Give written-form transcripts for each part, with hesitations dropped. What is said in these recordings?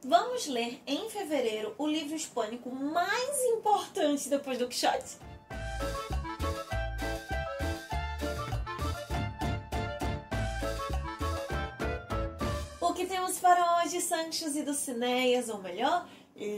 Vamos ler em fevereiro o livro hispânico mais importante depois do Quixote? O que temos para hoje, Sanchos e Dulcineas, ou melhor,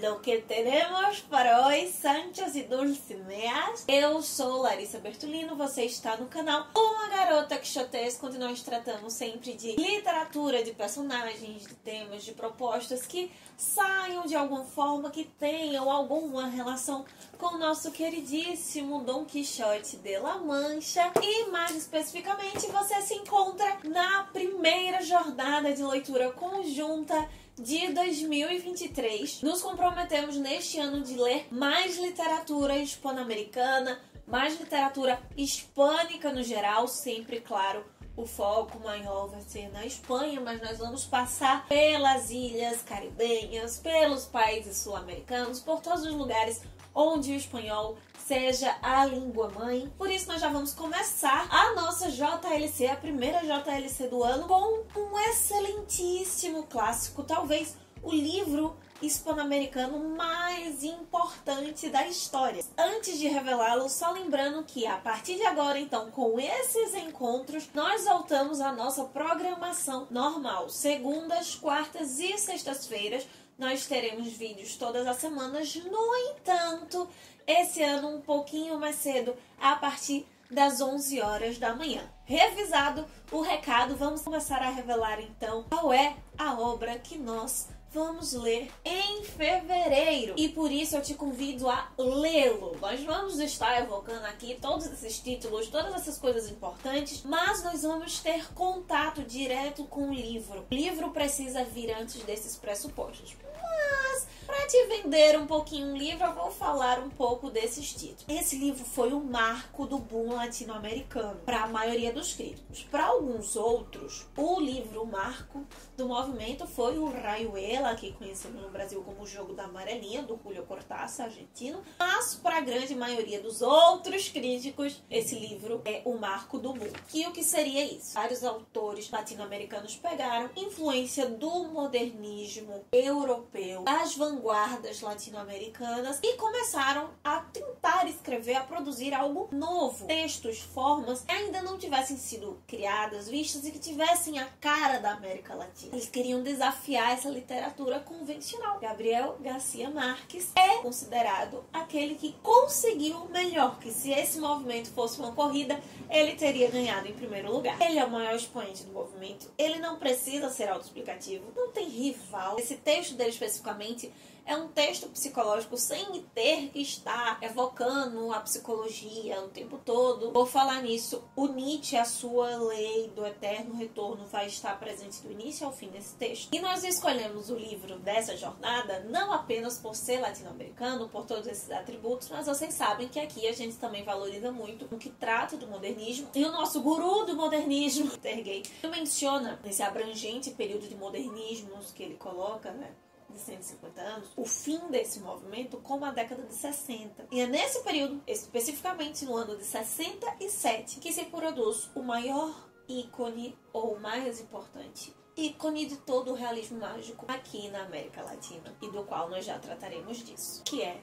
lo que teremos para hoje, Sanchos e Dulcineas. Eu sou Larissa Bertolino, você está no canal Uma Garota Quixotesca, onde nós tratamos sempre de literatura, de personagens, de temas, de propostas que saiam de alguma forma, que tenham alguma relação com o nosso queridíssimo Dom Quixote de La Mancha. E mais especificamente, você se encontra na primeira jornada de leitura conjunta de 2023. Nos comprometemos neste ano de ler mais literatura hispano-americana, mais literatura hispânica no geral, sempre, claro, o foco maior vai ser na Espanha, mas nós vamos passar pelas ilhas caribenhas, pelos países sul-americanos, por todos os lugares onde o espanhol seja a língua mãe. Por isso nós já vamos começar a nossa JLC, a primeira JLC do ano, com um excelentíssimo clássico, talvez o livro hispano-americano mais importante da história. Antes de revelá-lo, só lembrando que a partir de agora, então, com esses encontros, nós voltamos à nossa programação normal. Segundas, quartas e sextas-feiras, nós teremos vídeos todas as semanas. No entanto, esse ano um pouquinho mais cedo, a partir das 11 horas da manhã. Revisado o recado, vamos começar a revelar então qual é a obra que nós vamos ler em fevereiro. E por isso eu te convido a lê-lo. Nós vamos estar evocando aqui todos esses títulos, todas essas coisas importantes, mas nós vamos ter contato direto com o livro. O livro precisa vir antes desses pressupostos. Mas, para te vender um pouquinho o livro, eu vou falar um pouco desses títulos. Esse livro foi o marco do boom latino-americano para a maioria dos críticos. Para alguns outros, o livro marco do movimento foi o Rayuela, que conhecemos no Brasil como o Jogo da Amarelinha, do Julio Cortázar, argentino. Mas, para a grande maioria dos outros críticos, esse livro é o marco do boom. E o que seria isso? Vários autores latino-americanos pegaram influência do modernismo europeu, as vanguardas latino-americanas, e começaram a tentar escrever, a produzir algo novo. Textos, formas que ainda não tivessem sido criadas, vistas e que tivessem a cara da América Latina. Eles queriam desafiar essa literatura convencional. Gabriel Garcia Marques é considerado aquele que conseguiu melhor, que se esse movimento fosse uma corrida, ele teria ganhado em primeiro lugar. Ele é o maior expoente do movimento, ele não precisa ser autoexplicativo, não tem rival. Esse texto dele especificamente é um texto psicológico sem ter que estar evocando a psicologia o tempo todo. Vou falar nisso. O Nietzsche, a sua lei do eterno retorno, vai estar presente do início ao fim desse texto. E nós escolhemos o livro dessa jornada não apenas por ser latino-americano, por todos esses atributos, mas vocês sabem que aqui a gente também valoriza muito o que trata do modernismo. E o nosso guru do modernismo, Sergei, menciona nesse abrangente período de modernismos que ele coloca, né, de 150 anos, o fim desse movimento como a década de 60. E é nesse período, especificamente no ano de 67, que se produz o maior ícone, ou o mais importante ícone de todo o realismo mágico aqui na América Latina, e do qual nós já trataremos disso, que é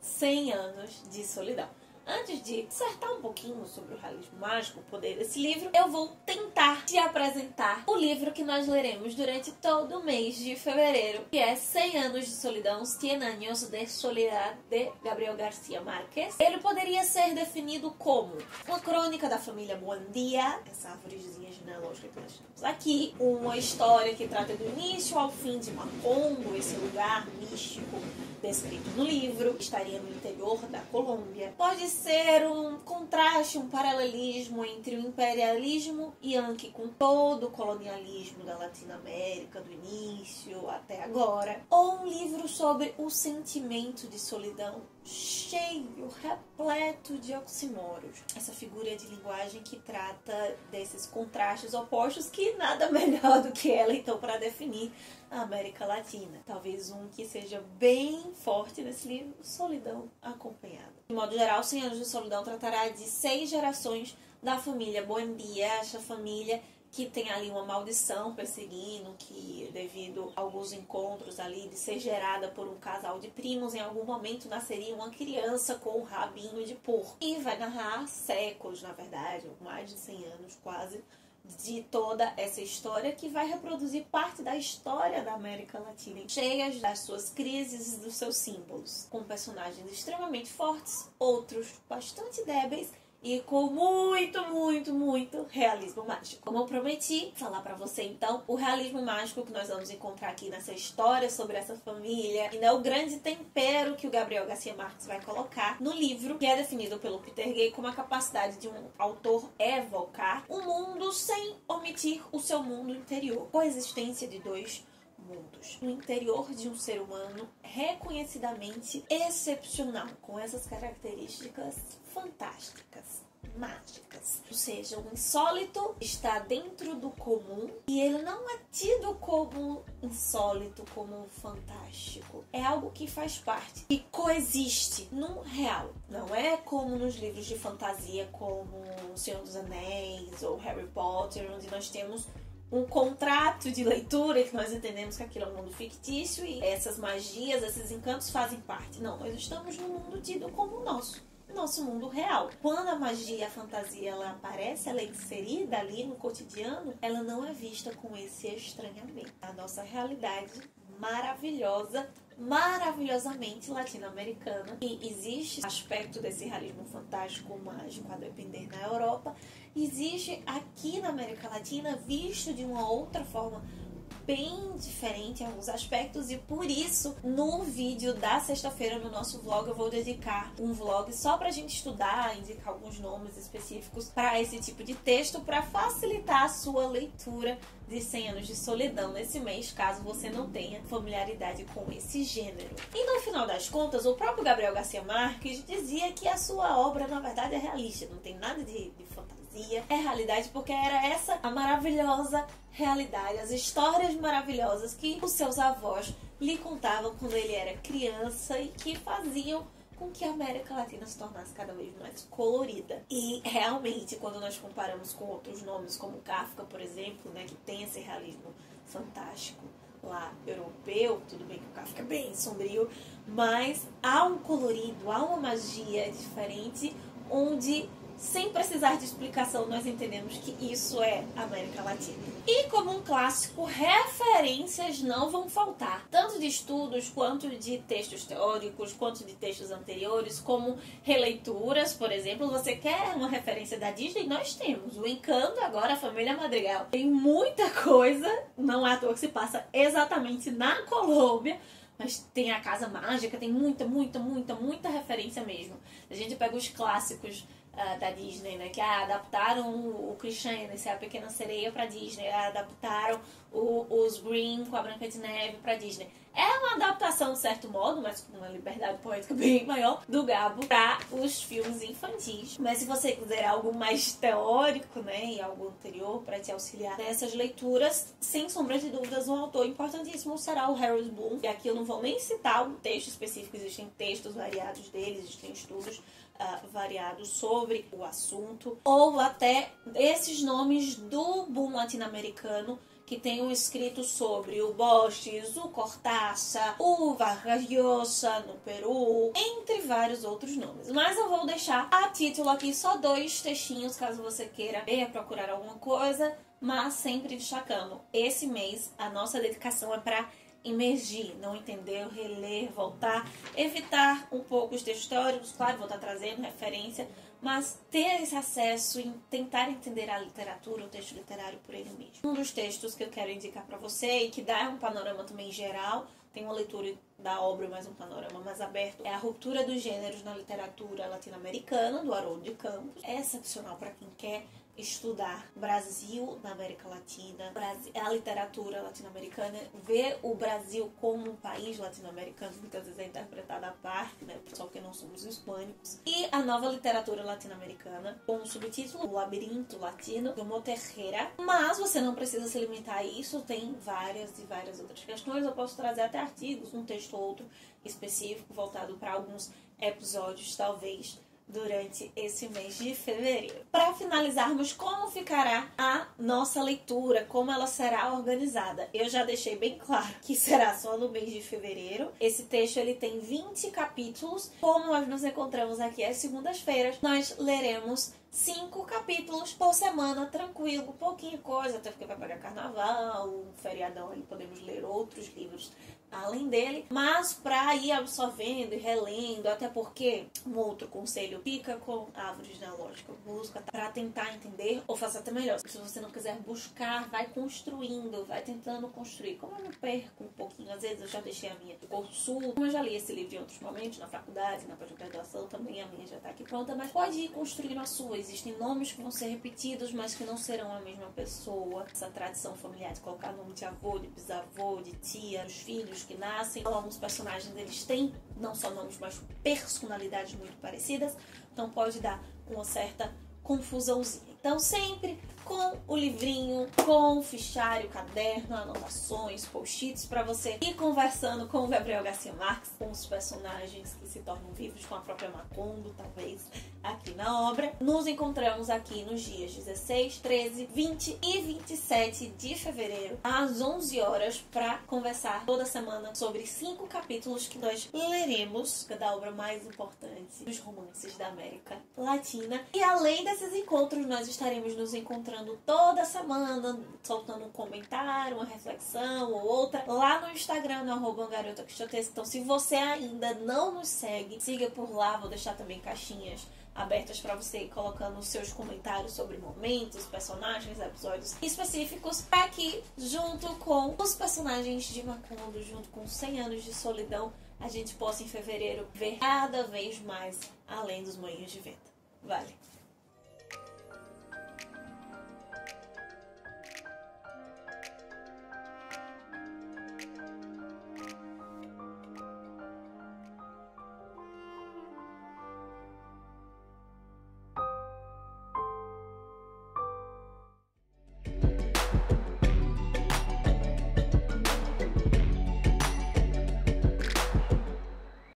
100 anos de solidão. Antes de dissertar um pouquinho sobre o realismo mágico, o poder desse livro, eu vou tentar te apresentar o livro que nós leremos durante todo o mês de fevereiro, que é 100 anos de solidão, 100 años de soledad, de Gabriel Garcia Marques. Ele poderia ser definido como uma crônica da família Buendia, essa árvorezinha genealógica que nós temos aqui, uma história que trata do início ao fim de Macondo, esse lugar místico descrito no livro, estaria no interior da Colômbia. Pode ser um contraste, um paralelismo entre o imperialismo yankee com todo o colonialismo da Latinoamérica, do início até agora. Ou um livro sobre o sentimento de solidão, cheio, repleto de oxímoros. Essa figura de linguagem que trata desses contrastes opostos, que nada melhor do que ela, então, para definir a América Latina. Talvez um que seja bem forte nesse livro, Solidão Acompanhada. De modo geral, 100 anos de solidão tratará de 6 gerações da família Buendia, essa família que tem ali uma maldição perseguindo, que devido a alguns encontros ali de ser gerada por um casal de primos, em algum momento nasceria uma criança com um rabinho de porco. E vai narrar séculos, na verdade, mais de 100 anos quase, de toda essa história, que vai reproduzir parte da história da América Latina, cheias das suas crises e dos seus símbolos, com personagens extremamente fortes, outros bastante débeis, e com muito realismo mágico. Como eu prometi falar pra você, então, o realismo mágico que nós vamos encontrar aqui nessa história sobre essa família, ainda é o grande tempero que o Gabriel Garcia Marques vai colocar no livro, que é definido pelo Peter Gay como a capacidade de um autor evocar um mundo sem omitir o seu mundo interior. Coexistência de dois mundos. No interior de um ser humano reconhecidamente excepcional, com essas características fantásticas, mágicas. Ou seja, o insólito está dentro do comum e ele não é tido como insólito, como fantástico. É algo que faz parte e coexiste no real. Não é como nos livros de fantasia como O Senhor dos Anéis ou Harry Potter, onde nós temos um contrato de leitura que nós entendemos que aquilo é um mundo fictício e essas magias, esses encantos fazem parte. Não, nós estamos num mundo tido como o nosso mundo real. Quando a magia, a fantasia, ela aparece, ela é inserida ali no cotidiano, ela não é vista com esse estranhamento. A nossa realidade maravilhosa, maravilhosamente latino-americana. E existe aspecto desse realismo fantástico mágico, a depender na Europa, existe aqui na América Latina visto de uma outra forma bem diferente em alguns aspectos, e por isso no vídeo da sexta-feira no nosso vlog eu vou dedicar um vlog só pra gente estudar, indicar alguns nomes específicos para esse tipo de texto, para facilitar a sua leitura de 100 Anos de Solidão nesse mês, caso você não tenha familiaridade com esse gênero. E no final das contas, o próprio Gabriel Garcia Marques dizia que a sua obra na verdade é realista, não tem nada de fantasia, é realidade, porque era essa a maravilhosa realidade, as histórias maravilhosas que os seus avós lhe contavam quando ele era criança e que faziam com que a América Latina se tornasse cada vez mais colorida. E realmente, quando nós comparamos com outros nomes, como Kafka, por exemplo, né, que tem esse realismo fantástico lá europeu, tudo bem que o Kafka é bem sombrio, mas há um colorido, há uma magia diferente, onde sem precisar de explicação, nós entendemos que isso é América Latina. E como um clássico, referências não vão faltar. Tanto de estudos, quanto de textos teóricos, quanto de textos anteriores, como releituras, por exemplo. Você quer uma referência da Disney? Nós temos. O Encanto, agora a Família Madrigal. Tem muita coisa, não é à toa que se passa exatamente na Colômbia, mas tem a Casa Mágica, tem muita referência mesmo. A gente pega os clássicos da Disney, né, que adaptaram o Christiane, a Pequena Sereia pra Disney, adaptaram os Grimm com a Branca de Neve pra Disney. É uma adaptação, de certo modo, mas com uma liberdade poética bem maior, do Gabo para os filmes infantis. Mas se você quiser algo mais teórico, né, e algo anterior para te auxiliar nessas leituras, sem sombra de dúvidas, um autor importantíssimo será o Harold Bloom. E aqui eu não vou nem citar um texto específico, existem textos variados dele, existem estudos variados sobre o assunto, ou até esses nomes do boom latino-americano que tenham escrito sobre o Borges, o Cortázar, o Vargas Llosa no Peru, entre vários outros nomes. Mas eu vou deixar a título aqui só 2 textinhos, caso você queira ver, procurar alguma coisa, mas sempre destacando, esse mês a nossa dedicação é para imergir, não entender, reler, voltar, evitar um pouco os textos teóricos, claro, vou estar trazendo referência, mas ter esse acesso e tentar entender a literatura, o texto literário por ele mesmo. Um dos textos que eu quero indicar para você e que dá um panorama também geral, tem uma leitura da obra, mas um panorama mais aberto, é A Ruptura dos Gêneros na Literatura Latino-Americana, do Haroldo de Campos. É excepcional para quem quer estudar Brasil na América Latina, a literatura latino-americana, ver o Brasil como um país latino-americano, muitas vezes é interpretado à parte, né, só que não somos hispânicos, e a nova literatura latino-americana, com o subtítulo O Labirinto Latino, do Moterreira. Mas você não precisa se limitar a isso, tem várias e várias outras questões, eu posso trazer até artigos, um texto ou outro específico, voltado para alguns episódios, talvez, durante esse mês de fevereiro. Para finalizarmos, como ficará a nossa leitura, como ela será organizada. Eu já deixei bem claro que será só no mês de fevereiro. Esse texto ele tem 20 capítulos. Como nós nos encontramos aqui às segundas-feiras, nós leremos 5 capítulos por semana, tranquilo, pouquinha coisa, até porque vai pegar carnaval, um feriadão, ali podemos ler outros livros além dele, mas para ir absorvendo e relendo, até porque um outro conselho, fica com árvores genealógicas, busca para tentar entender, ou faça até melhor, se você não quiser buscar, vai construindo, vai tentando construir. Como eu me perco um pouquinho, às vezes eu já deixei a minha consulta, como eu já li esse livro em outros momentos, na faculdade, na pós-graduação, também a minha já está aqui pronta, mas pode ir construindo a sua. Existem nomes que vão ser repetidos, mas que não serão a mesma pessoa. Essa tradição familiar de colocar nome de avô, de bisavô, de tia, dos filhos que nascem. Então, alguns personagens eles têm não só nomes, mas personalidades muito parecidas. Então pode dar uma certa confusãozinha. Então sempre com o livrinho, com o fichário, caderno, anotações, post-its para você ir conversando com o Gabriel Garcia Marques, com os personagens que se tornam vivos, com a própria Macondo, talvez, aqui na obra. Nos encontramos aqui nos dias 16, 13, 20 e 27 de fevereiro, às 11 horas, para conversar toda semana sobre 5 capítulos que nós leremos da obra mais importante dos romances da América Latina. E além desses encontros, nós estaremos nos encontrando toda semana, soltando um comentário, uma reflexão ou outra, lá no Instagram, no @garotaquixotesca. Então, se você ainda não nos segue, siga por lá. Vou deixar também caixinhas abertas para você ir colocando os seus comentários sobre momentos, personagens, episódios específicos, para que, junto com os personagens de Macondo, junto com 100 anos de solidão, a gente possa em fevereiro ver cada vez mais além dos moinhos de vento. Vale!